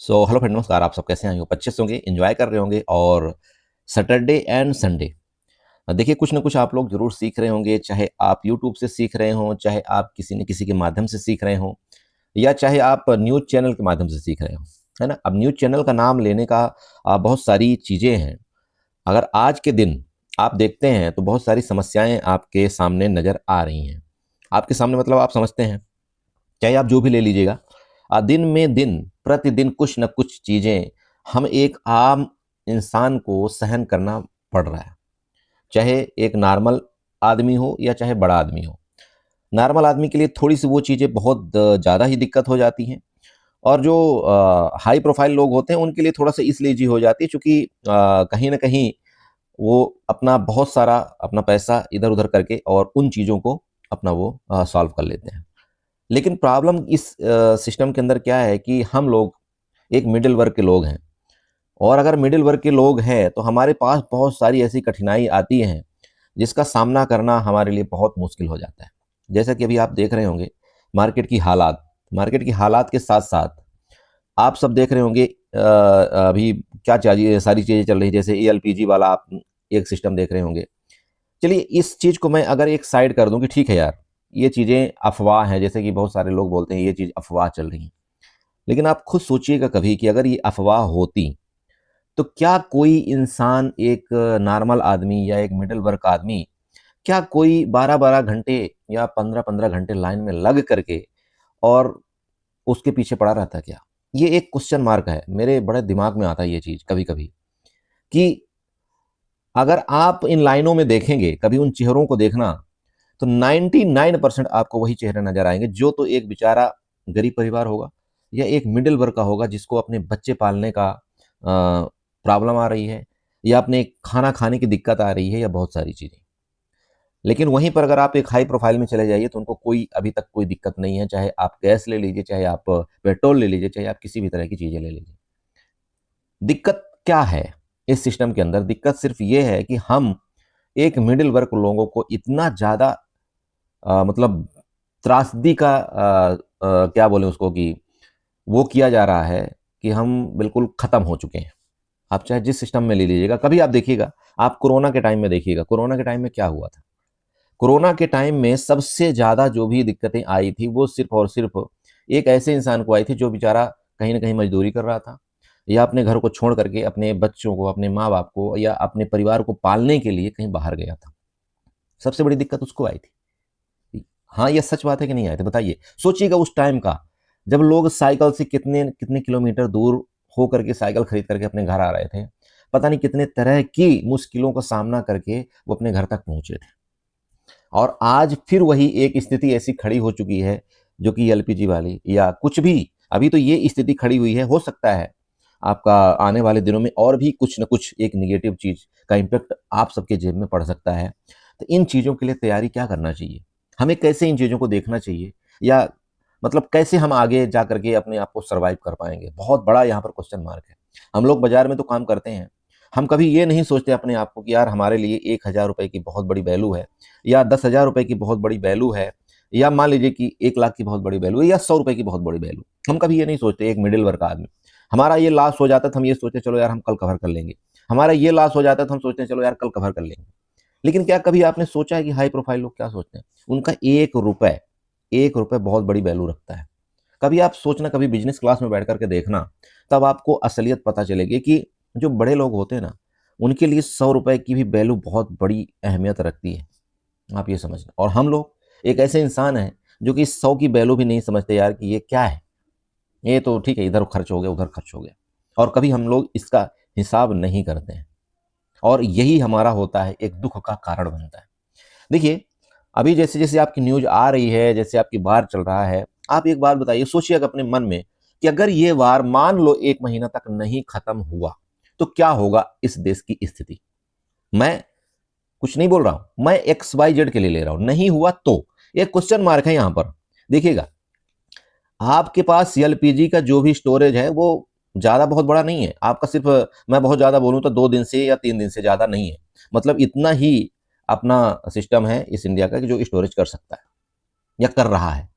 So hello friend, नमस्कार। आप सब कैसे हैं? अच्छे से होंगे, एंजॉय कर रहे होंगे। और सैटरडे एंड संडे देखिए, कुछ ना कुछ आप लोग जरूर सीख रहे होंगे। चाहे आप यूट्यूब से सीख रहे हों, चाहे आप किसी न किसी के माध्यम से सीख रहे हों, या चाहे आप न्यूज़ चैनल के माध्यम से सीख रहे हो, है ना। अब न्यूज़ चैनल का नाम लेने का बहुत सारी चीज़ें हैं। अगर आज के दिन आप देखते हैं तो बहुत सारी समस्याएं आपके सामने नज़र आ रही हैं। आपके सामने मतलब आप समझते हैं, चाहे आप जो भी ले लीजिएगा। दिन में दिन प्रतिदिन कुछ न कुछ चीज़ें हम एक आम इंसान को सहन करना पड़ रहा है। चाहे एक नॉर्मल आदमी हो या चाहे बड़ा आदमी हो। नॉर्मल आदमी के लिए थोड़ी सी वो चीज़ें बहुत ज़्यादा ही दिक्कत हो जाती हैं। और जो हाई प्रोफाइल लोग होते हैं उनके लिए थोड़ा सा इसलिए जी हो जाती है, क्योंकि कहीं ना कहीं वो अपना बहुत सारा अपना पैसा इधर उधर करके और उन चीज़ों को अपना वो सॉल्व कर लेते हैं। लेकिन प्रॉब्लम इस सिस्टम के अंदर क्या है कि हम लोग एक मिडिल वर्ग के लोग हैं। और अगर मिडिल वर्ग के लोग हैं तो हमारे पास बहुत सारी ऐसी कठिनाई आती हैं जिसका सामना करना हमारे लिए बहुत मुश्किल हो जाता है। जैसा कि अभी आप देख रहे होंगे, मार्केट की हालात मार्केट की हालात के साथ साथ आप सब देख रहे होंगे अभी क्या चाहिए, सारी चीज़ें चल रही है। जैसे एलपीजी वाला आप एक सिस्टम देख रहे होंगे। चलिए, इस चीज़ को मैं अगर एक साइड कर दूं कि ठीक है यार, ये चीज़ें अफवाह हैं, जैसे कि बहुत सारे लोग बोलते हैं ये चीज़ अफवाह चल रही है। लेकिन आप खुद सोचिएगा कभी कि अगर ये अफवाह होती तो क्या कोई इंसान, एक नॉर्मल आदमी या एक मिडिल वर्ग का आदमी, क्या कोई 12-12 घंटे या 15-15 घंटे लाइन में लग करके और उसके पीछे पड़ा रहता क्या? ये एक क्वेश्चन मार्क है। मेरे बड़े दिमाग में आता है ये चीज़ कभी-कभी कि अगर आप इन लाइनों में देखेंगे, कभी उन चेहरों को देखना, तो 99% आपको वही चेहरे नजर आएंगे जो तो एक बेचारा गरीब परिवार होगा या एक मिडिल वर्ग का होगा जिसको अपने बच्चे पालने का प्रॉब्लम आ रही है, या अपने खाना खाने की दिक्कत आ रही है, या बहुत सारी चीज़ें। लेकिन वहीं पर अगर आप एक हाई प्रोफाइल में चले जाइए तो उनको कोई अभी तक कोई दिक्कत नहीं है। चाहे आप गैस ले लीजिए, चाहे आप पेट्रोल ले लीजिए, चाहे आप किसी भी तरह की चीज़ें ले लीजिए। दिक्कत क्या है इस सिस्टम के अंदर? दिक्कत सिर्फ ये है कि हम एक मिडिल वर्ग लोगों को इतना ज़्यादा मतलब त्रासदी का क्या बोलें उसको, कि वो किया जा रहा है कि हम बिल्कुल ख़त्म हो चुके हैं। आप चाहे जिस सिस्टम में ले लीजिएगा, कभी आप देखिएगा, आप कोरोना के टाइम में देखिएगा, कोरोना के टाइम में क्या हुआ था। कोरोना के टाइम में सबसे ज़्यादा जो भी दिक्कतें आई थी वो सिर्फ और सिर्फ एक ऐसे इंसान को आई थी जो बेचारा कहीं ना कहीं मजदूरी कर रहा था, या अपने घर को छोड़ करके अपने बच्चों को, अपने माँ बाप को या अपने परिवार को पालने के लिए कहीं बाहर गया था। सबसे बड़ी दिक्कत उसको आई थी। हाँ, ये सच बात है कि नहीं आए थे? बताइए, सोचिएगा उस टाइम का, जब लोग साइकिल से कितने कितने किलोमीटर दूर हो करके साइकिल खरीद करके अपने घर आ रहे थे। पता नहीं कितने तरह की मुश्किलों का सामना करके वो अपने घर तक पहुंचे थे। और आज फिर वही एक स्थिति ऐसी खड़ी हो चुकी है, जो कि एलपीजी वाली या कुछ भी। अभी तो ये स्थिति खड़ी हुई है, हो सकता है आपका आने वाले दिनों में और भी कुछ न कुछ एक निगेटिव चीज का इम्पेक्ट आप सबके जेब में पड़ सकता है। तो इन चीजों के लिए तैयारी क्या करना चाहिए? हमें कैसे इन चीजों को देखना चाहिए, या मतलब कैसे हम आगे जा करके अपने आप को सर्वाइव कर पाएंगे? बहुत बड़ा यहाँ पर क्वेश्चन मार्क है। हम लोग बाजार में तो काम करते हैं, हम कभी ये नहीं सोचते अपने आप को कि यार हमारे लिए 1,000 रुपए की बहुत बड़ी वैल्यू है, या 10,000 रुपए की बहुत बड़ी वैल्यू है, या मान लीजिए कि 1 लाख की बहुत बड़ी वैल्यू है, या 100 रुपए की बहुत बड़ी वैल्यू। हम कभी ये नहीं सोचते। एक मिडिल वर्ग का आदमी, हमारा ये लॉस हो जाता है तो हम ये सोचते चलो यार हम कल कवर कर लेंगे। हमारा ये लॉस हो जाता है तो हम सोचते हैं चलो यार कल कवर कर लेंगे। लेकिन क्या कभी आपने सोचा है कि हाई प्रोफाइल लोग क्या सोचते हैं? उनका 1 रुपए, 1 रुपए बहुत बड़ी वैल्यू रखता है। कभी आप सोचना, कभी बिजनेस क्लास में बैठ करके देखना, तब आपको असलियत पता चलेगी कि जो बड़े लोग होते हैं ना, उनके लिए 100 रुपए की भी वैल्यू बहुत बड़ी अहमियत रखती है। आप ये समझना। और हम लोग एक ऐसे इंसान हैं जो कि 100 की वैल्यू भी नहीं समझते यार कि ये क्या है। ये तो ठीक है, इधर खर्च हो गया, उधर खर्च हो गया, और कभी हम लोग इसका हिसाब नहीं करते हैं। और यही हमारा होता है, एक दुख का कारण बनता है। देखिए, अभी जैसे जैसे आपकी न्यूज आ रही है, जैसे आपकी वार चल रहा है, आप एक बात बताइए, सोचिएगा अपने मन में कि अगर ये वार मान लो 1 महीना तक नहीं खत्म हुआ तो क्या होगा इस देश की स्थिति? मैं कुछ नहीं बोल रहा हूं, मैं XYZ के लिए ले रहा हूं। नहीं हुआ तो एक क्वेश्चन मार्क है यहां पर। देखिएगा, आपके पास एलपीजी का जो भी स्टोरेज है वो ज्यादा बहुत बड़ा नहीं है आपका। सिर्फ मैं बहुत ज्यादा बोलूं तो 2 दिन से या 3 दिन से ज्यादा नहीं है। मतलब इतना ही अपना सिस्टम है इस इंडिया का कि जो स्टोरेज कर सकता है या कर रहा है।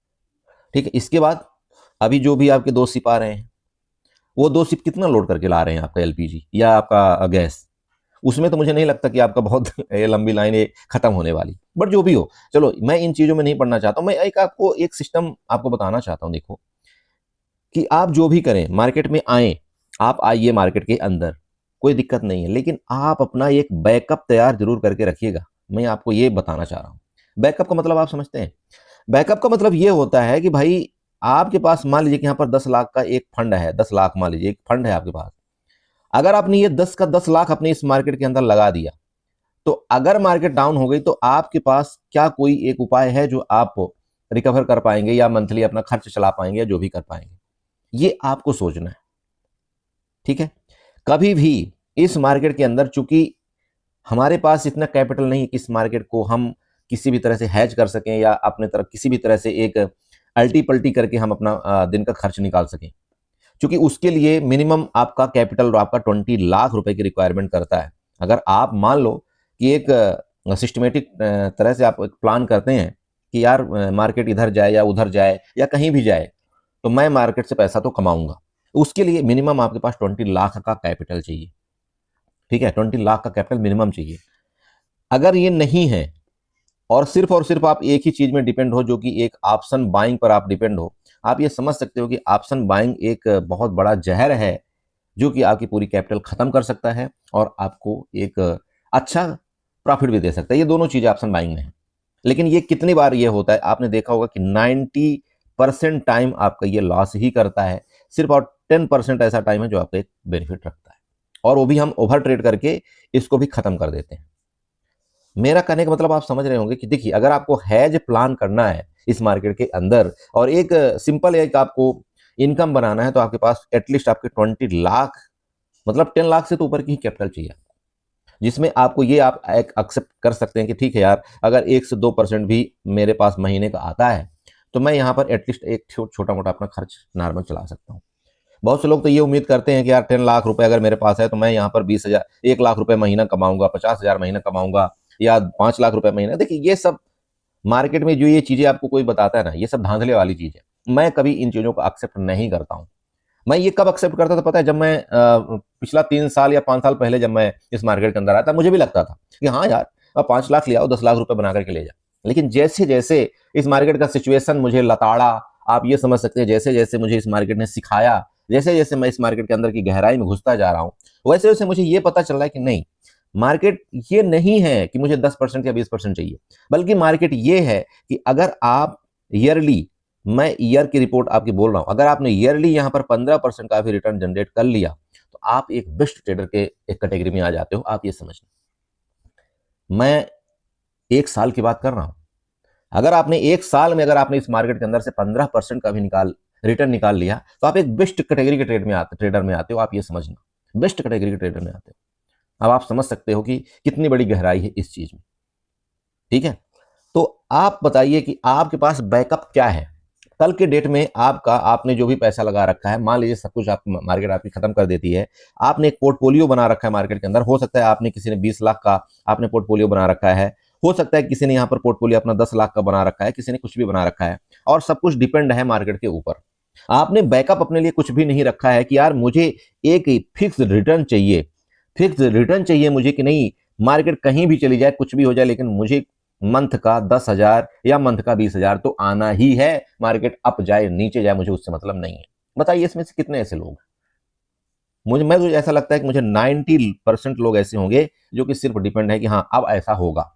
ठीक है, इसके बाद अभी जो भी आपके दोस्त सिपा रहे हैं, वो 2 शिप कितना लोड करके ला रहे हैं आपका एलपीजी या आपका गैस, उसमें तो मुझे नहीं लगता कि आपका बहुत ये लंबी लाइन ये खत्म होने वाली। बट जो भी हो, चलो मैं इन चीज़ों में नहीं पढ़ना चाहता हूँ, मैं एक आपको एक सिस्टम आपको बताना चाहता हूँ। देखो कि आप जो भी करें, मार्केट में आए, आप आइए मार्केट के अंदर, कोई दिक्कत नहीं है, लेकिन आप अपना एक बैकअप तैयार जरूर करके रखिएगा। मैं आपको ये बताना चाह रहा हूँ। बैकअप का मतलब आप समझते हैं? बैकअप का मतलब ये होता है कि भाई आपके पास मान लीजिए कि यहाँ पर 10 लाख का एक फंड है, 10 लाख मान लीजिए एक फंड है आपके पास। अगर आपने ये 10 का 10 लाख अपने इस मार्केट के अंदर लगा दिया, तो अगर मार्केट डाउन हो गई तो आपके पास क्या कोई एक उपाय है जो आप रिकवर कर पाएंगे या मंथली अपना खर्च चला पाएंगे या जो भी कर पाएंगे? ये आपको सोचना है, ठीक है? कभी भी इस मार्केट के अंदर, चूंकि हमारे पास इतना कैपिटल नहीं कि इस मार्केट को हम किसी भी तरह से हैज कर सकें या अपने तरफ किसी भी तरह से एक अल्टी पल्टी करके हम अपना दिन का खर्च निकाल सकें, क्योंकि उसके लिए मिनिमम आपका कैपिटल और आपका 20 लाख रुपए की रिक्वायरमेंट करता है। अगर आप मान लो कि एक सिस्टमेटिक तरह से आप एक प्लान करते हैं कि यार मार्केट इधर जाए या उधर जाए या कहीं भी जाए, तो मैं मार्केट से पैसा तो कमाऊंगा, उसके लिए मिनिमम आपके पास 20 लाख का कैपिटल चाहिए, ठीक है? 20 लाख का कैपिटल मिनिमम चाहिए। अगर ये नहीं है और सिर्फ आप एक ही चीज में डिपेंड हो, जो कि एक ऑप्शन बाइंग पर आप डिपेंड हो, आप ये समझ सकते हो कि ऑप्शन बाइंग एक बहुत बड़ा जहर है जो कि आपकी पूरी कैपिटल खत्म कर सकता है और आपको एक अच्छा प्रॉफिट भी दे सकता है। ये दोनों चीजें ऑप्शन बाइंग में है। लेकिन ये कितनी बार ये होता है, आपने देखा होगा कि 90% टाइम आपका ये लॉस ही करता है, सिर्फ और 10% ऐसा टाइम है जो आपका एक बेनिफिट रखता है, और वो भी हम ओवर ट्रेड करके इसको भी खत्म कर देते हैं। मेरा कहने का मतलब आप समझ रहे होंगे कि देखिए, अगर आपको हैज प्लान करना है इस मार्केट के अंदर और एक सिंपल एक आपको इनकम बनाना है, तो आपके पास एटलीस्ट आपके 20 लाख, मतलब 10 लाख से तो ऊपर की ही कैपिटल चाहिए, जिसमें आपको ये आप एक एक्सेप्ट कर सकते हैं कि ठीक है यार, अगर 1 से 2% भी मेरे पास महीने का आता है तो मैं यहाँ पर एटलीस्ट एक छोटा मोटा अपना खर्च नॉर्मल चला सकता हूँ। बहुत से लोग तो ये उम्मीद करते हैं कि यार 10 लाख रुपए अगर मेरे पास है तो मैं यहाँ पर 20,000 1 लाख रुपए महीना कमाऊंगा, 50,000 महीना कमाऊंगा या 5 लाख रुपए महीना। देखिए, ये सब मार्केट में जो ये चीजें आपको कोई बताता है ना, ये सब धांधले वाली चीज है। मैं कभी इन चीजों को एक्सेप्ट नहीं करता हूँ। मैं ये कब एक्सेप्ट करता था पता है? जब मैं पिछला 3 साल या 5 साल पहले जब मैं इस मार्केट के अंदर आया था, मुझे भी लगता था कि हाँ यार, अब 5 लाख ले आओ, 10 लाख रुपए बना करके ले जा। लेकिन जैसे जैसे इस मार्केट का सिचुएशन मुझे लताड़ा, आप ये समझ सकते हैं, जैसे जैसे मुझे इस मार्केट ने सिखाया, जैसे जैसे मैं इस मार्केट के अंदर की गहराई में घुसता जा रहा हूँ, वैसे वैसे मुझे ये पता चल रहा है कि नहीं, मार्केट ये नहीं है कि मुझे 10% या 20% चाहिए, बल्कि मार्केट ये है कि अगर आप ईयरली, मैं ईयर की रिपोर्ट आपकी बोल रहा हूं, अगर आपने ईयरली यहां पर 15% का भी रिटर्न जनरेट कर लिया तो आप एक बेस्ट ट्रेडर के एक कैटेगरी में आ जाते हो। आप ये समझना, मैं 1 साल की बात कर रहा हूं। अगर आपने 1 साल में अगर आपने इस मार्केट के अंदर से 15% का भी रिटर्न निकाल लिया तो आप एक बेस्ट कैटेगरी के ट्रेडर में आते हो। आप ये समझना, बेस्ट कैटेगरी के ट्रेडर में आते हो। अब आप समझ सकते हो कि कितनी बड़ी गहराई है इस चीज में, ठीक है? तो आप बताइए कि आपके पास बैकअप क्या है कल के डेट में। आपका, आपने जो भी पैसा लगा रखा है, मान लीजिए सब कुछ आप मार्केट आपकी खत्म कर देती है, आपने एक पोर्टफोलियो बना रखा है मार्केट के अंदर। हो सकता है आपने, किसी ने 20 लाख का आपने पोर्टफोलियो बना रखा है, हो सकता है किसी ने यहाँ पर पोर्टफोलियो अपना 10 लाख का बना रखा है, किसी ने कुछ भी बना रखा है, और सब कुछ डिपेंड है मार्केट के ऊपर। आपने बैकअप अपने लिए कुछ भी नहीं रखा है कि यार मुझे एक फिक्स रिटर्न चाहिए, फिक्स रिटर्न चाहिए मुझे, कि नहीं मार्केट कहीं भी चली जाए, कुछ भी हो जाए, लेकिन मुझे मंथ का 10,000 या मंथ का 20,000 तो आना ही है। मार्केट अप जाए नीचे जाए, मुझे उससे मतलब नहीं है। बताइए इसमें से कितने ऐसे लोग? मुझे ऐसा लगता है कि मुझे 90% लोग ऐसे होंगे जो कि सिर्फ डिपेंड है कि हाँ अब ऐसा होगा।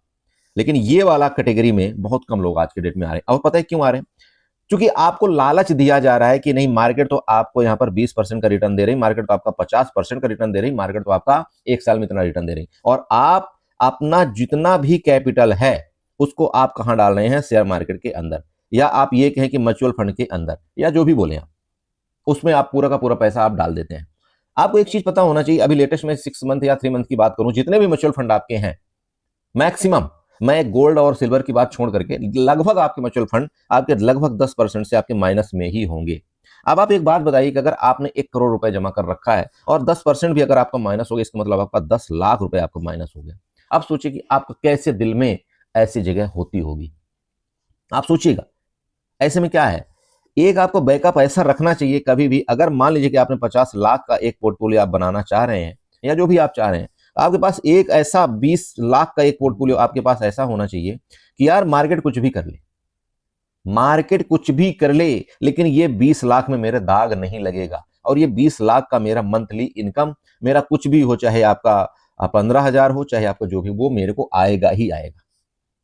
लेकिन ये वाला कैटेगरी में बहुत कम लोग आज के डेट में आ रहे हैं। और पता है क्यों आ रहे हैं? क्योंकि आपको लालच दिया जा रहा है कि नहीं, मार्केट तो आपको यहाँ पर 20% का रिटर्न दे रही, मार्केट तो आपका 50% का रिटर्न दे रही, मार्केट तो आपका 1 साल में इतना रिटर्न दे रही, और आप अपना जितना भी कैपिटल है उसको आप कहां डाल रहे हैं? शेयर मार्केट के अंदर, या आप ये कहें कि म्यूचुअल फंड के अंदर, या जो भी बोले आप, उसमें आप पूरा का पूरा पैसा आप डाल देते हैं। आपको एक चीज पता होना चाहिए, अभी लेटेस्ट में 6 मंथ या 3 मंथ की बात करूं, जितने भी म्यूचुअल फंड आपके हैं, मैक्सिमम, मैं गोल्ड और सिल्वर की बात छोड़ करके, लगभग आपके म्यूचुअल फंड आपके लगभग 10% से आपके माइनस में ही होंगे। अब आप एक बात बताइए कि अगर आपने 1 करोड़ रुपए जमा कर रखा है और 10% भी अगर आपका माइनस हो गया, इसका मतलब आपका 10 लाख रुपए आपका माइनस हो गया। अब सोचिए कि आपका कैसे दिल में ऐसी जगह होती होगी। आप सोचिएगा। ऐसे में क्या है, एक आपको बैकअप ऐसा रखना चाहिए कभी भी, अगर मान लीजिए कि आपने 50 लाख का एक पोर्टफोलियो आप बनाना चाह रहे हैं या जो भी आप चाह रहे हैं, आपके पास एक ऐसा 20 लाख का एक पोर्टफोलियो आपके पास ऐसा होना चाहिए कि यार मार्केट कुछ भी कर ले, मार्केट कुछ भी कर ले, लेकिन ये 20 लाख में मेरे दाग नहीं लगेगा, और ये 20 लाख का मेरा मंथली इनकम, मेरा कुछ भी हो, चाहे आपका 15,000 हो, चाहे आपका जो भी, वो मेरे को आएगा ही आएगा।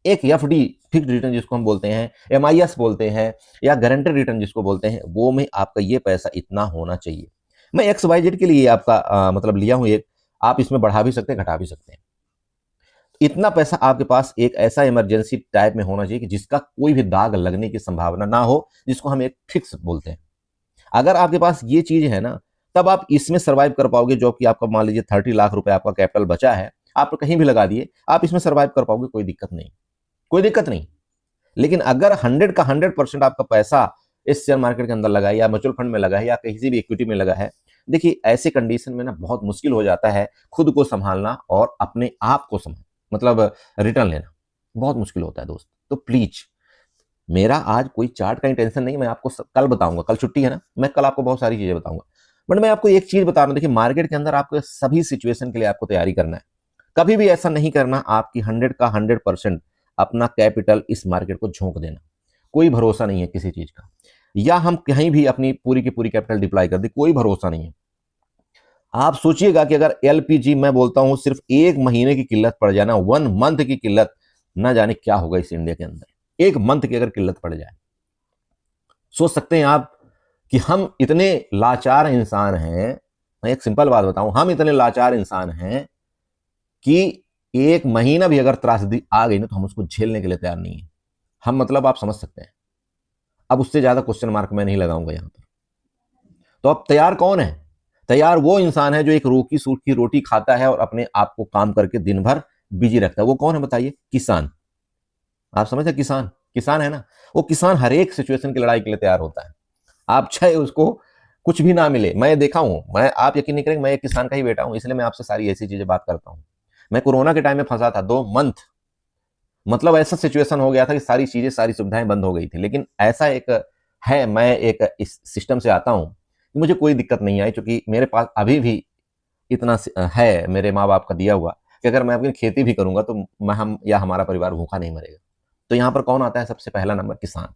एक एफडी, फिक्स्ड रिटर्न जिसको हम बोलते हैं, एमआईएस बोलते हैं, या गारंटेड रिटर्न जिसको बोलते हैं, वो में आपका ये पैसा इतना होना चाहिए। मैं एक्स वाई जेड के लिए आपका मतलब लिया हूं एक, आप इसमें बढ़ा भी सकते हैं, घटा भी सकते हैं। इतना पैसा आपके पास एक ऐसा इमरजेंसी टाइप में होना चाहिए कि जिसका कोई भी दाग लगने की संभावना ना हो, जिसको हम एक फिक्स बोलते हैं। अगर आपके पास ये चीज है ना, तब आप इसमें सर्वाइव कर पाओगे। जो कि आपका मान लीजिए 30 लाख रुपए आपका कैपिटल बचा है, आप कहीं भी लगा दिए, आप इसमें सर्वाइव कर पाओगे, कोई दिक्कत नहीं, कोई दिक्कत नहीं। लेकिन अगर 100 का 100% आपका पैसा इस शेयर मार्केट के अंदर लगा है, या म्यूचुअल फंड में लगा है, या किसी भी इक्विटी में लगा है, देखिए ऐसे कंडीशन में ना बहुत मुश्किल हो जाता है खुद को संभालना और अपने आप को मतलब रिटर्न लेना बहुत मुश्किल होता है दोस्त। तो प्लीज, मेरा आज कोई चार्ट का इंटेंशन नहीं, मैं आपको कल बताऊंगा, कल छुट्टी है ना, मैं कल आपको बहुत सारी चीजें बताऊंगा। बट मैं आपको एक चीज बता रहा हूं, देखिए मार्केट के अंदर आपको सभी सिचुएशन के लिए आपको तैयारी करना है। कभी भी ऐसा नहीं करना आपकी 100 का 100% अपना कैपिटल इस मार्केट को झोंक देना, कोई भरोसा नहीं है किसी चीज का। या हम कहीं भी अपनी पूरी की पूरी कैपिटल डिप्लॉय कर दे, कोई भरोसा नहीं है। आप सोचिएगा कि अगर एलपीजी, मैं बोलता हूं सिर्फ 1 महीने की किल्लत पड़ जाए ना, 1 मंथ की किल्लत, ना जाने क्या होगा इस इंडिया के अंदर। 1 मंथ की अगर किल्लत पड़ जाए, सोच सकते हैं आप कि हम इतने लाचार इंसान हैं। मैं एक सिंपल बात बताऊं, हम इतने लाचार इंसान हैं कि 1 महीना भी अगर त्रासदी आ गई ना, तो हम उसको झेलने के लिए तैयार नहीं है। हम मतलब आप समझ सकते हैं। अब उससे ज्यादा क्वेश्चन मार्क मैं नहीं लगाऊंगा यहां पर। तो अब तैयार कौन है? तैयार वो इंसान है जो एक रूखी सूखी रोटी खाता है और अपने आप को काम करके दिन भर बिजी रखता है। वो कौन है बताइए? किसान। आप समझते हैं? किसान, किसान है ना, वो किसान हर एक सिचुएशन की लड़ाई के लिए तैयार होता है। आप चाहे उसको कुछ भी ना मिले, मैं देखा हूं, मैं, आप यकीन नहीं करेंगे, मैं एक किसान का ही बेटा हूं, इसलिए मैं आपसे सारी ऐसी चीजें बात करता हूं। मैं कोरोना के टाइम में फंसा था 2 मंथ, मतलब ऐसा सिचुएशन हो गया था कि सारी चीजें, सारी सुविधाएं बंद हो गई थी। लेकिन ऐसा एक है, मैं एक इस सिस्टम से आता हूं, मुझे कोई दिक्कत नहीं आई, क्योंकि मेरे पास अभी भी इतना है मेरे माँ बाप का दिया हुआ कि अगर मैं अपनी खेती भी करूंगा तो मैं, हम या हमारा परिवार भूखा नहीं मरेगा। तो यहाँ पर कौन आता है? सबसे पहला नंबर किसान।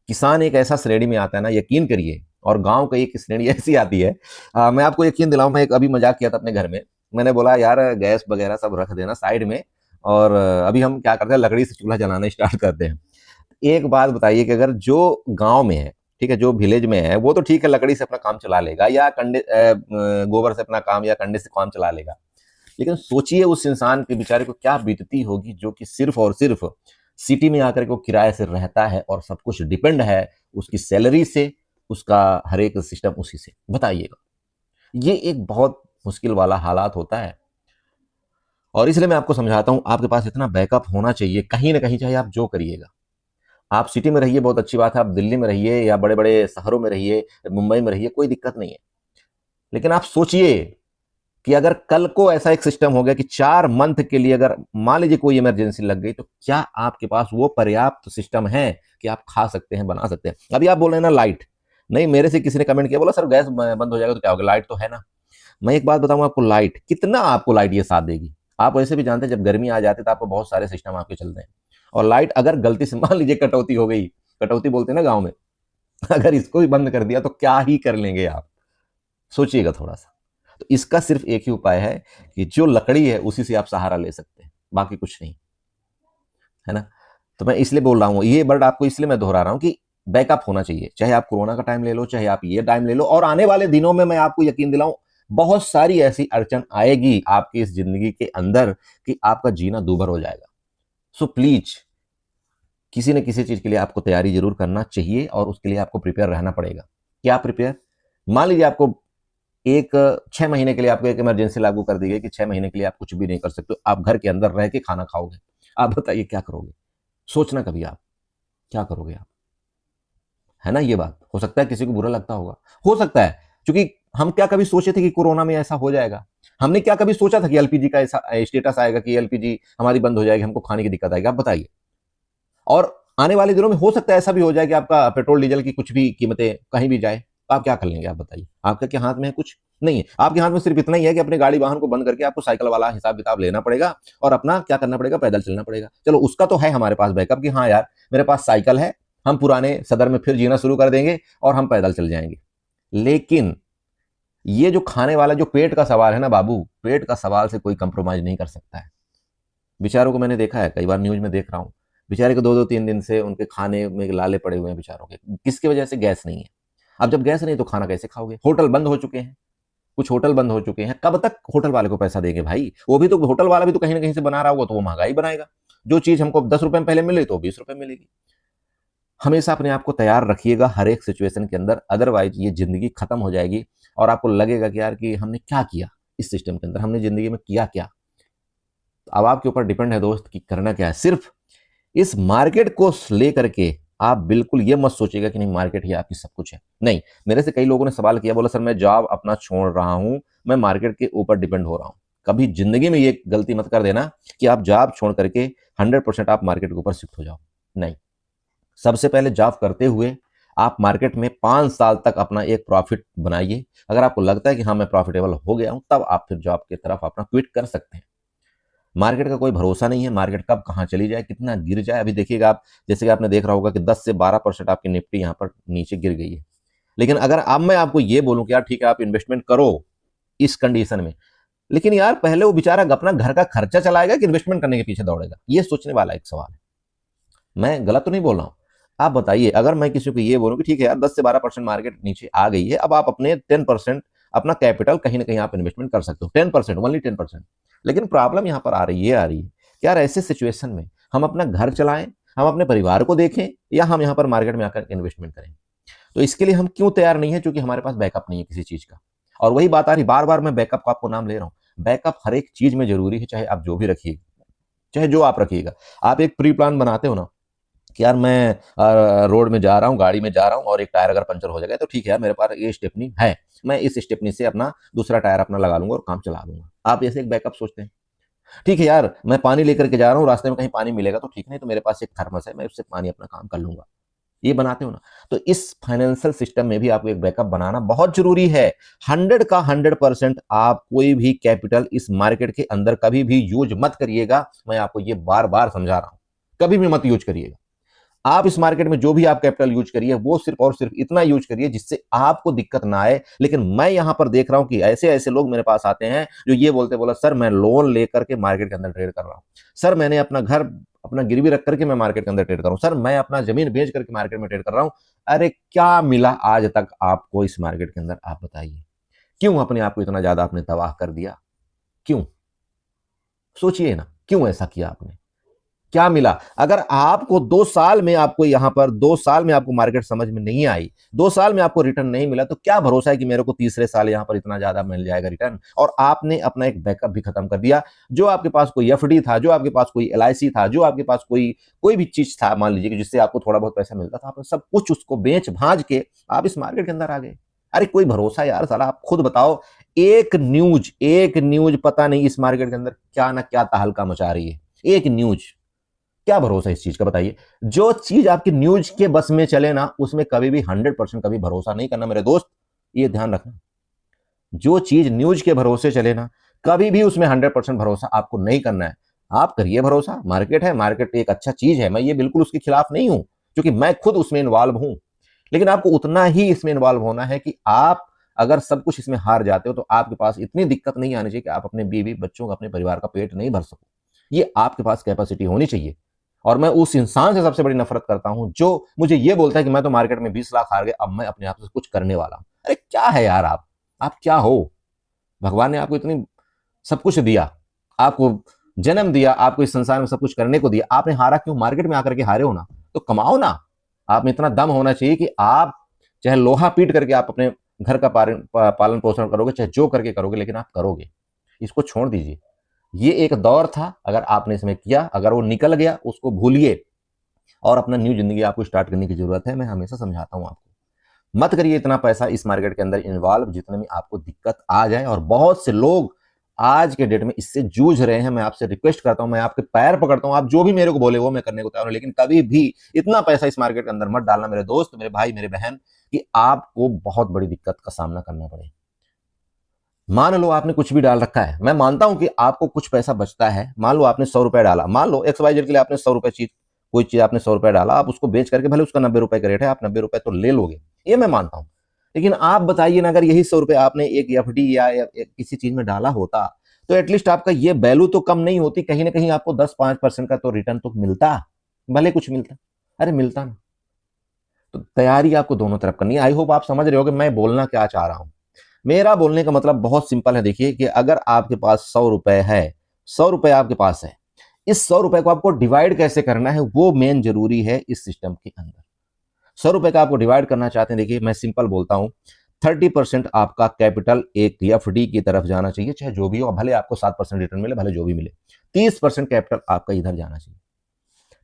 किसान एक ऐसा श्रेणी में आता है ना, यकीन करिए, और गांव का एक श्रेणी ऐसी आती है। मैं आपको यकीन दिलाऊं, मैं एक अभी मजाक किया था अपने घर में, मैंने बोला यार गैस वगैरह सब रख देना साइड में, और अभी हम क्या करते हैं, लकड़ी से चूल्हा जलाना स्टार्ट करते हैं। एक बात बताइए कि अगर जो गांव में है, ठीक है, जो विलेज में है, वो तो ठीक है, लकड़ी से अपना काम चला लेगा, या कंडे गोबर से अपना काम, या कंडे से काम चला लेगा। लेकिन सोचिए उस इंसान के बेचारे को क्या बीतती होगी, जो कि सिर्फ और सिर्फ सिटी में आकर के वो किराए से रहता है और सब कुछ डिपेंड है उसकी सैलरी से, उसका हर एक सिस्टम उसी से। बताइएगा, ये एक बहुत मुश्किल वाला हालात होता है। और इसलिए मैं आपको समझाता हूं, आपके पास इतना बैकअप होना चाहिए कहीं ना कहीं, चाहे आप जो करिएगा। आप सिटी में रहिए, बहुत अच्छी बात है, आप दिल्ली में रहिए या बड़े बड़े शहरों में रहिए, मुंबई में रहिए, कोई दिक्कत नहीं है। लेकिन आप सोचिए कि अगर कल को ऐसा एक सिस्टम हो गया कि 4 मंथ के लिए अगर मान लीजिए कोई इमरजेंसी लग गई, तो क्या आपके पास वो पर्याप्त सिस्टम है कि आप खा सकते हैं, बना सकते हैं? अभी आप बोल रहे हैं ना लाइट नहीं, मेरे से किसी ने कमेंट किया, बोला सर गैस बंद हो जाएगा तो क्या होगा, लाइट तो है ना। मैं एक बात बताऊंगा आपको, लाइट कितना, आपको लाइट ये साथ देगी। आप वैसे भी जानते हैं जब गर्मी आ जाती है तो आपको बहुत सारे सिस्टम आपके चलते हैं, और लाइट अगर गलती से मान लीजिए कटौती हो गई, कटौती बोलते हैं ना गाँव में, अगर इसको भी बंद कर दिया तो क्या ही कर लेंगे आप? सोचिएगा थोड़ा सा। तो इसका सिर्फ एक ही उपाय है कि जो लकड़ी है उसी से आप सहारा ले सकते हैं, बाकी कुछ नहीं, है ना। तो मैं इसलिए बोल रहा हूं, ये वर्ड आपको इसलिए मैं दोहरा रहा हूं कि बैकअप होना चाहिए, चाहे आप कोरोना का टाइम ले लो, चाहे आप ये टाइम ले लो, और आने वाले दिनों में मैं आपको यकीन दिलाऊं, बहुत सारी ऐसी अड़चन आएगी आपकी इस जिंदगी के अंदर कि आपका जीना दूभर हो जाएगा। सो प्लीज, किसी न किसी चीज के लिए आपको तैयारी जरूर करना चाहिए, और उसके लिए आपको प्रिपेयर रहना पड़ेगा। क्या प्रिपेयर? मान लीजिए आपको 6 महीने के लिए आपको एक इमरजेंसी लागू कर दी गई कि 6 महीने के लिए आप कुछ भी नहीं कर सकते, आप घर के अंदर रह के खाना खाओगे। आप बताइए क्या करोगे? सोचना कभी आप, क्या करोगे आप? है ना, ये बात हो सकता है किसी को बुरा लगता होगा, हो सकता है, क्योंकि हम क्या कभी सोचे थे कि कोरोना में ऐसा हो जाएगा? हमने क्या कभी सोचा था कि एलपीजी का ऐसा स्टेटस आएगा कि एलपीजी हमारी बंद हो जाएगी, हमको खाने की दिक्कत आएगी? आप बताइए। और आने वाले दिनों में हो सकता है ऐसा भी हो जाए कि आपका पेट्रोल डीजल की कुछ भी कीमतें कहीं भी जाए, तो आप क्या कर लेंगे? आप बताइए। आपका क्या हाथ में है? कुछ नहीं है। आपके हाथ में सिर्फ इतना ही है कि अपने गाड़ी वाहन को बंद करके आपको साइकिल वाला हिसाब किताब लेना पड़ेगा और अपना क्या करना पड़ेगा? पैदल चलना पड़ेगा। चलो उसका तो है हमारे पास बैकअप कि हाँ यार, मेरे पास साइकिल है, हम पुराने सदर में फिर जीना शुरू कर देंगे और हम पैदल चल जाएंगे। लेकिन ये जो खाने वाला जो पेट का सवाल है ना बाबू, पेट का सवाल से कोई कंप्रोमाइज नहीं कर सकता है। बेचारों को मैंने देखा है, कई बार न्यूज में देख रहा हूँ, बेचारे को 2-2 3 दिन से उनके खाने में लाले पड़े हुए हैं बेचारों के। किसकी वजह से? गैस नहीं है। अब जब गैस नहीं तो खाना कैसे खाओगे? होटल बंद हो चुके हैं, कुछ होटल बंद हो चुके हैं। कब तक होटल वाले को पैसा देंगे भाई? वो भी तो, होटल वाला भी तो कहीं ना कहीं से बना रहा होगा, तो वो महंगाई बनाएगा। जो चीज हमको 10 रुपए में पहले मिले तो 20 रुपए मिलेगी। हमेशा अपने आप को तैयार रखिएगा हर एक सिचुएशन के अंदर, अदरवाइज ये जिंदगी खत्म हो जाएगी और आपको लगेगा कि यार कि हमने क्या किया इस सिस्टम के अंदर, हमने जिंदगी में किया क्या। अब आपके ऊपर डिपेंड है दोस्त कि करना क्या है। सिर्फ इस मार्केट को लेकर के आप बिल्कुल ये मत सोचिएगा कि नहीं मार्केट ही आपकी सब कुछ है। नहीं, मेरे से कई लोगों ने सवाल किया, बोला सर मैं जॉब अपना छोड़ रहा हूं, मैं मार्केट के ऊपर डिपेंड हो रहा हूं। कभी जिंदगी में ये गलती मत कर देना कि आप जॉब छोड़ करके 100% आप मार्केट के ऊपर शिफ्ट हो जाओ। नहीं, सबसे पहले जॉब करते हुए आप मार्केट में 5 साल तक अपना एक प्रॉफिट बनाइए। अगर आपको लगता है कि हाँ मैं प्रॉफिटेबल हो गया हूं, तब आप फिर जॉब की तरफ अपना क्विट कर सकते हैं। मार्केट का कोई भरोसा नहीं है, मार्केट कब कहाँ चली जाए, कितना गिर जाए। अभी देखिएगा आप, जैसे कि आपने देख रहा होगा कि 10 से 12% आपकी निफ्टी यहाँ पर नीचे गिर गई है। लेकिन अगर अब मैं आपको ये बोलूं कि यार ठीक है आप इन्वेस्टमेंट करो इस कंडीशन में, लेकिन यार पहले वो बेचारा अपना घर का खर्चा चलाएगा कि इन्वेस्टमेंट करने के पीछे दौड़ेगा? ये सोचने वाला एक सवाल है। मैं गलत तो नहीं बोल रहा हूं? आप बताइए, अगर मैं किसी को ये बोलूं कि ठीक है यार 10 से 12% मार्केट नीचे आ गई है, अब आप अपने 10% अपना कैपिटल कहीं ना कहीं आप इन्वेस्टमेंट कर सकते हो, 10%, ओनली 10%। लेकिन प्रॉब्लम यहां पर आ रही है कि यार ऐसे सिचुएशन में हम अपना घर चलाएं, हम अपने परिवार को देखें, या हम यहां पर मार्केट में आकर इन्वेस्टमेंट करें? तो इसके लिए हम क्यों तैयार नहीं है? क्योंकि हमारे पास बैकअप नहीं है किसी चीज का। और वही बात आ रही, बार बार मैं बैकअप का आपको नाम ले रहा हूं। बैकअप हर एक चीज में जरूरी है, चाहे आप जो भी रखिएगा, चाहे जो आप रखिएगा। आप एक प्री प्लान बनाते हो ना कि यार मैं रोड में जा रहा हूँ, गाड़ी में जा रहा हूँ और एक टायर अगर पंचर हो जाएगा तो ठीक है यार मेरे पास ये स्टेपनी है, मैं इस स्टेपनी से अपना दूसरा टायर अपना लगा लूंगा और काम चला लूंगा। आप ऐसे एक बैकअप सोचते हैं। ठीक है यार मैं पानी लेकर के जा रहा हूँ, रास्ते में कहीं पानी मिलेगा तो ठीक, नहीं तो मेरे पास एक थर्मस है, मैं उससे पानी अपना काम कर लूंगा। ये बनाते हो ना? तो इस फाइनेंशियल सिस्टम में भी आपको एक बैकअप बनाना बहुत जरूरी है। 100 का 100% आप कोई भी कैपिटल इस मार्केट के अंदर कभी भी यूज मत करिएगा। मैं आपको ये बार बार समझा रहा हूं, कभी भी मत यूज करिएगा। आप इस मार्केट में जो भी आप कैपिटल यूज करिए वो सिर्फ और सिर्फ इतना यूज करिए जिससे आपको दिक्कत ना आए। लेकिन मैं यहां पर देख रहा हूं कि ऐसे ऐसे लोग मेरे पास आते हैं जो ये बोलते, बोला सर मैं लोन लेकर के मार्केट के अंदर ट्रेड कर रहा हूं, सर मैंने अपना घर अपना गिरवी रख करके मैं मार्केट के अंदर ट्रेड कर रहा हूं, सर मैं अपना जमीन बेच करके मार्केट में ट्रेड कर रहा हूं। अरे क्या मिला आज तक आपको इस मार्केट के अंदर? आप बताइए, क्यों अपने आप को इतना ज्यादा आपने तबाह कर दिया? क्यों? सोचिए ना, क्यों ऐसा किया आपने? क्या मिला? अगर आपको 2 साल में आपको यहां पर 2 साल में आपको मार्केट समझ में नहीं आई, 2 साल में आपको रिटर्न नहीं मिला, तो क्या भरोसा है कि मेरे को तीसरे साल यहां पर इतना ज्यादा मिल जाएगा रिटर्न? और आपने अपना एक बैकअप भी खत्म कर दिया। जो आपके पास कोई एफडी था, जो आपके पास कोई एलआईसी था, जो आपके पास कोई कोई भी चीज था, मान लीजिए कि जिससे आपको थोड़ा बहुत पैसा मिलता था, आपने सब कुछ उसको बेच भाज के आप इस मार्केट के अंदर आ गए। अरे कोई भरोसा यार साला, आप खुद बताओ। एक न्यूज पता नहीं इस मार्केट के अंदर क्या ना क्या तहलका मचा रही है। एक न्यूज, क्या भरोसा इस चीज का? बताइए। जो चीज आपकी न्यूज के बस में चले ना, उसमें कभी भी 100% कभी भरोसा नहीं करना मेरे दोस्त, ये ध्यान रखना। जो चीज न्यूज के भरोसे चले ना, कभी भी उसमें 100% भरोसा आपको नहीं करना है। आप करिए भरोसा, मार्केट है, मार्केट एक अच्छा चीज है, मैं ये बिल्कुल उसके खिलाफ नहीं हूं, क्योंकि मैं खुद उसमें इन्वॉल्व हूं। लेकिन आपको उतना ही इसमें इन्वॉल्व होना है कि आप अगर सब कुछ इसमें हार जाते हो तो आपके पास इतनी दिक्कत नहीं आनी चाहिए कि आप अपने बीवी बच्चों का, अपने परिवार का पेट नहीं भर सको। ये आपके पास कैपेसिटी होनी चाहिए। और मैं उस इंसान से सबसे बड़ी नफरत करता हूं जो मुझे ये बोलता है कि मैं तो मार्केट में 20 लाख हार गया, अब मैं अपने आप से कुछ करने वाला हूं। अरे क्या है यार आप क्या हो? भगवान ने आपको इतनी सब कुछ दिया, आपको जन्म दिया, आपको इस संसार में सब कुछ करने को दिया, आपने हारा क्यों? मार्केट में आकर के हारे हो ना, तो कमाओ ना। आप में इतना दम होना चाहिए कि आप चाहे लोहा पीट करके आप अपने घर का पालन पोषण करोगे, चाहे जो करके करोगे, लेकिन आप करोगे। इसको छोड़ दीजिए। ये एक दौर था, अगर आपने इसमें किया, अगर वो निकल गया उसको भूलिए और अपना न्यू जिंदगी आपको स्टार्ट करने की जरूरत है। मैं हमेशा समझाता हूं आपको, मत करिए इतना पैसा इस मार्केट के अंदर इन्वॉल्व जितने में आपको दिक्कत आ जाए। और बहुत से लोग आज के डेट में इससे जूझ रहे हैं। मैं आपसे रिक्वेस्ट करता हूं, मैं आपके पैर पकड़ता हूं, आप जो भी मेरे को बोले वो मैं करने को तैयार हूं, लेकिन कभी भी इतना पैसा इस मार्केट के अंदर मत डालना मेरे दोस्त, मेरे भाई, मेरे बहन, कि आपको बहुत बड़ी दिक्कत का सामना करना पड़े। मान लो आपने कुछ भी डाल रखा है, मैं मानता हूं कि आपको कुछ पैसा बचता है। मान लो आपने 100 रुपए डाला, मान लो XYZ के लिए आपने 100 रुपए चीज, कोई चीज आपने 100 रुपए डाला, आप उसको बेच करके, भले उसका 90 रुपए का रेट है, आप 90 रुपए तो ले लोगे, ये मैं मानता हूं। लेकिन आप बताइए ना, अगर यही 100 रुपए आपने एक FD या किसी चीज में डाला होता, तो एटलीस्ट आपका ये वैल्यू तो कम नहीं होती, कहीं ना कहीं आपको 10-5% का तो रिटर्न तो मिलता, भले कुछ मिलता, अरे मिलता ना। तो तैयारी आपको दोनों तरफ करनी है। आई होप आप समझ रहे हो कि मैं बोलना क्या चाह रहा हूं। मेरा बोलने का मतलब बहुत सिंपल है। देखिए कि अगर आपके पास 100 रुपए है, 100 रुपए आपके पास है, इस 100 रुपए को आपको डिवाइड कैसे करना है वो मेन जरूरी है इस सिस्टम के अंदर। 100 रुपए का आपको डिवाइड करना चाहते हैं, देखिए मैं सिंपल बोलता हूं, 30% आपका कैपिटल एक FD की तरफ जाना चाहिए, चाहे जो भी हो, भले आपको 7% रिटर्न मिले, भले जो भी मिले। 30% कैपिटल आपका इधर जाना चाहिए।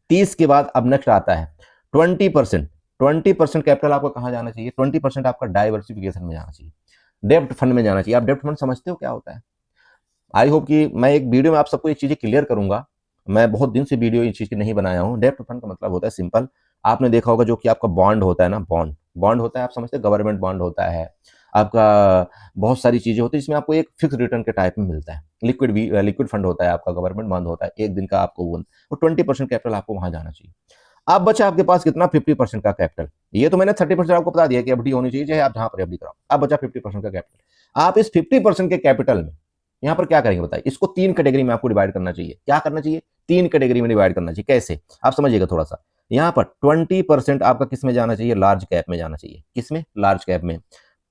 30 के बाद अब नेक्स्ट आता है 20%। 20% कैपिटल आपको कहां जाना चाहिए? 20% आपका डाइवर्सिफिकेशन में जाना चाहिए, डेप्ट फंड में जाना चाहिए। आप डेप्ट फंड समझते हो क्या होता है? आई होप कि मैं एक वीडियो में आप सबको ये चीजें क्लियर करूंगा। मैं बहुत दिन से वीडियो ये चीज की नहीं बनाया हूं। डेप्ट फंड का मतलब होता है सिंपल, आपने देखा होगा जो कि आपका बॉन्ड होता है ना, बॉन्ड बॉन्ड होता है, आप समझते हैं, गवर्नमेंट बॉन्ड होता है आपका, बहुत सारी चीजें होती है जिसमें आपको एक फिक्स रिटर्न के टाइप में मिलता है। लिक्विड फंड होता है आपका, गवर्नमेंट बॉन्ड होता है, एक दिन का आपको वो 20% कैपिटल आपको वहां जाना चाहिए। अब बचा आपके पास कितना? 50% का कैपिटल। ये तो मैंने 30% आपको बता दिया कि FD होनी चाहिए, चाहे आप जहां पर FD कराओ। अब बचा 50% का कैपिटल। आप इस 50% के कैपिटल में यहां पर क्या करेंगे बताइए? इसको 3 कैटेगरी में आपको डिवाइड करना चाहिए। क्या करना चाहिए? 3 कैटेगरी में डिवाइड करना चाहिए। कैसे? आप समझिएगा थोड़ा सा। यहां पर 20% आपका किस में जाना चाहिए? लार्ज कैप में जाना चाहिए। किस में? लार्ज कैप में।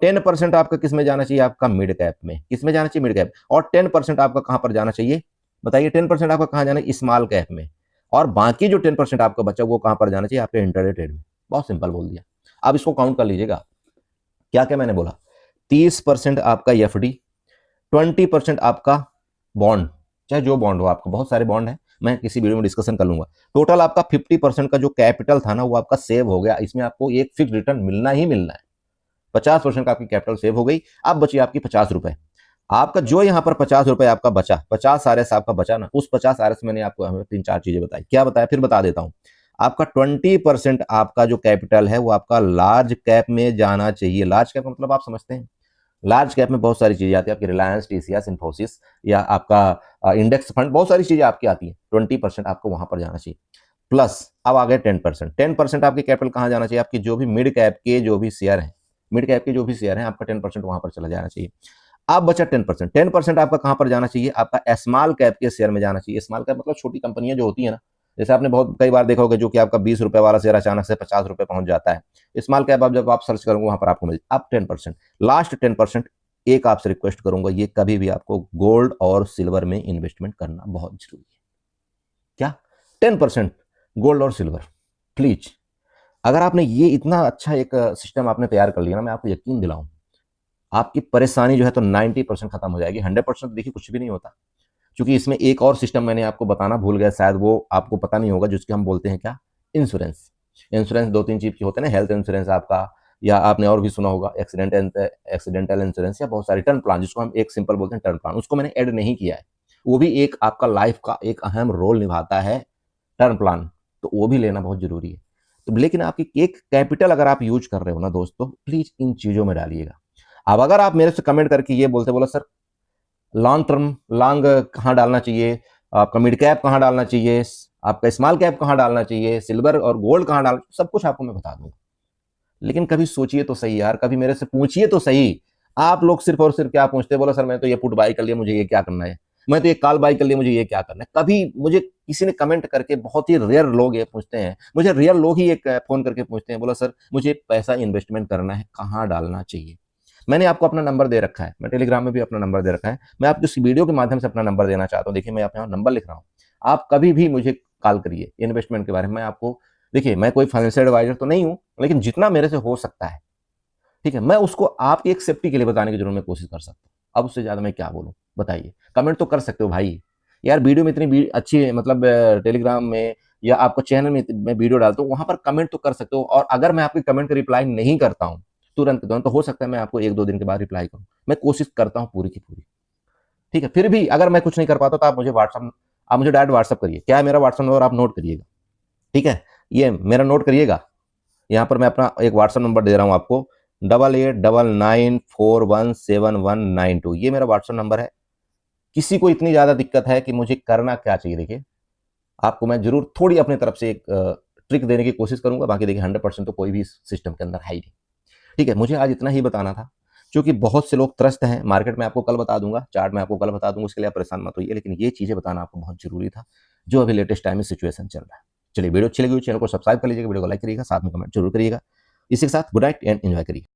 10% आपका किस में जाना चाहिए? आपका मिड कैप में। किस में जाना चाहिए? Mid cap. और 10% आपका कहां पर जाना चाहिए बताइए? 10% आपका कहां जाना है? स्मॉल कैप में। और बाकी जो 10% आपका बचा वो कहां पर जाना चाहिए? आपके इंटरडे ट्रेड में। बहुत सिंपल बोल दिया। अब इसको काउंट कर लीजिएगा, क्या क्या मैंने बोला। 30% आपका FD, 20% आपका बॉन्ड, चाहे जो बॉन्ड हो आपका, बहुत सारे बॉन्ड है, मैं किसी वीडियो में डिस्कशन कर लूंगा। टोटल आपका 50% का जो कैपिटल था ना, वो आपका सेव हो गया। इसमें आपको एक फिक्स रिटर्न मिलना ही मिलना है। 50% का आपकी कैपिटल सेव हो गई। अब बची आपकी 50 रुपए। आपका जो यहाँ पर 50 रुपए आपका बचा, 50 RS आपका बचा ना, उस 50 RS मैंने आपको हमें 3-4 चीजें बताई। क्या बताया फिर बता देता हूँ। आपका 20% आपका जो कैपिटल है वो आपका लार्ज कैप में जाना चाहिए। लार्ज कैप का मतलब आप समझते हैं? लार्ज कैप में बहुत सारी चीजें आती है आपकी, रिलायंस, TCS, इन्फोसिस, या आपका इंडेक्स फंड, बहुत सारी चीजें आपकी आती है। 20% आपको वहां पर जाना चाहिए। प्लस अब आ गए 10%। 10% आपके कैपिटल कहां जाना चाहिए? आपकी जो भी मिड कैप के जो भी शेयर हैं, मिड कैप के जो भी शेयर हैं, आपका 10% वहां पर चला जाना चाहिए। अब बचा 10%। 10% आपका कहां पर जाना चाहिए? आपका स्मॉल कैप के शेयर में जाना चाहिए। स्मॉल कैप मतलब छोटी कंपनियां जो होती है ना, जैसे आपने बहुत कई बार देखा होगा, जो कि आपका 20 रुपए वाला शेयर अचानक से 50 रुपए पहुंच जाता है। स्मॉल कैप आप जब आप सर्च करोगे वहां पर आपको मिल। अब 10%, लास्ट 10%, एक आपसे रिक्वेस्ट करूंगा, ये कभी भी आपको गोल्ड और सिल्वर में इन्वेस्टमेंट करना बहुत जरूरी है। क्या? 10% गोल्ड और सिल्वर, प्लीज। अगर आपने ये इतना अच्छा एक सिस्टम आपने तैयार कर लिया ना, मैं आपको यकीन दिलाऊं, आपकी परेशानी जो है तो 90% खत्म हो जाएगी। 100% देखिए कुछ भी नहीं होता, क्योंकि इसमें एक और सिस्टम मैंने आपको बताना भूल गया, शायद वो आपको पता नहीं होगा, जिसके हम बोलते हैं क्या? इंश्योरेंस। इंश्योरेंस 2-3 चीज के होते हैं ना, हेल्थ इंश्योरेंस आपका, या आपने और भी सुना होगा एक्सीडेंटल इंश्योरेंस, या बहुत सारे टर्म प्लान, जिसको हम एक सिंपल बोलते हैं टर्म प्लान। उसको मैंने ऐड नहीं किया है, वो भी एक आपका लाइफ का एक अहम रोल निभाता है, टर्म प्लान, तो वो भी लेना बहुत जरूरी है। तो लेकिन आपकी एक कैपिटल अगर आप यूज कर रहे हो ना दोस्तों, प्लीज इन चीजों में डालिएगा। अब अगर आप मेरे से कमेंट करके ये बोलते, बोला सर लॉन्ग टर्म, लॉन्ग कहाँ डालना चाहिए, आपका मिड कैप कहाँ डालना चाहिए, आपका स्मॉल कैप कहाँ डालना चाहिए, सिल्वर और गोल्ड कहाँ डालना, सब कुछ आपको मैं बता दूंगा। लेकिन कभी सोचिए तो सही यार, कभी मेरे से पूछिए तो सही। आप लोग सिर्फ और सिर्फ क्या पूछते, बोला सर मैं तो ये पुट बाई कर लिया, मुझे ये क्या करना है, मैं तो ये कॉल बाई कर लिया, मुझे ये क्या करना है। कभी मुझे किसी ने कमेंट करके, बहुत ही रेयर लोग ये पूछते हैं मुझे, रियल लोग ही एक फोन करके पूछते हैं, बोला सर मुझे पैसा इन्वेस्टमेंट करना है, कहाँ डालना चाहिए। मैंने आपको अपना नंबर दे रखा है, मैं टेलीग्राम में भी अपना नंबर दे रखा है, मैं आपको इस वीडियो के माध्यम से अपना नंबर देना चाहता हूँ। देखिए मैं यहाँ नंबर लिख रहा हूँ, आप कभी भी मुझे कॉल करिए इन्वेस्टमेंट के बारे में। मैं आपको, देखिए मैं कोई फाइनेंशियल एडवाइजर तो नहीं हूँ, लेकिन जितना मेरे से हो सकता है, ठीक है, मैं उसको आपकी एक सेफ्टी के लिए बताने की जरूर मैं कोशिश कर सकता हूँ। अब उससे ज्यादा मैं क्या बोलूँ बताइए। कमेंट तो कर सकते हो भाई, यार वीडियो में इतनी अच्छी, मतलब टेलीग्राम में या आपको चैनल में मैं वीडियो डालता हूँ, वहां पर कमेंट तो कर सकते हो। और अगर मैं आपके कमेंट का रिप्लाई नहीं करता हूँ तुरंत, तो हो सकता है मैं आपको 1-2 दिन के बाद रिप्लाई करूँ। मैं कोशिश करता हूँ पूरी की पूरी। ठीक है, फिर भी अगर मैं कुछ नहीं कर पाता तो आप मुझे डायरेक्ट व्हाट्सअप करिए। क्या है मेरा व्हाट्सअप नंबर, आप नोट करिएगा। ठीक है, ये मेरा नोट करिएगा। यहाँ पर मैं अपना एक व्हाट्सअप नंबर दे रहा हूँ आपको, 8899417192। ये मेरा व्हाट्सअप नंबर है। किसी को इतनी ज्यादा दिक्कत है कि मुझे करना क्या चाहिए, देखिए आपको मैं जरूर थोड़ी अपनी तरफ से एक ट्रिक देने की कोशिश करूंगा। बाकी देखिए 100% तो कोई भी सिस्टम के अंदर है ही नहीं। ठीक है, मुझे आज इतना ही बताना था, क्योंकि बहुत से लोग त्रस्त हैं। मार्केट में आपको कल बता दूंगा, चार्ट में आपको कल बता दूंगा, उसके लिए आप परेशान मत होइए, लेकिन ये चीजें बताना आपको बहुत जरूरी था, जो अभी लेटेस्ट टाइम में सिचुएशन चल रहा है। चलिए, वीडियो अच्छी लगी चैनल को सब्सक्राइब कर लीजिएगा, वीडियो को लाइक करिएगा, साथ में कमेंट जरूर करिएगा। इसी के साथ गुड नाइट एंड एंजॉय करिए।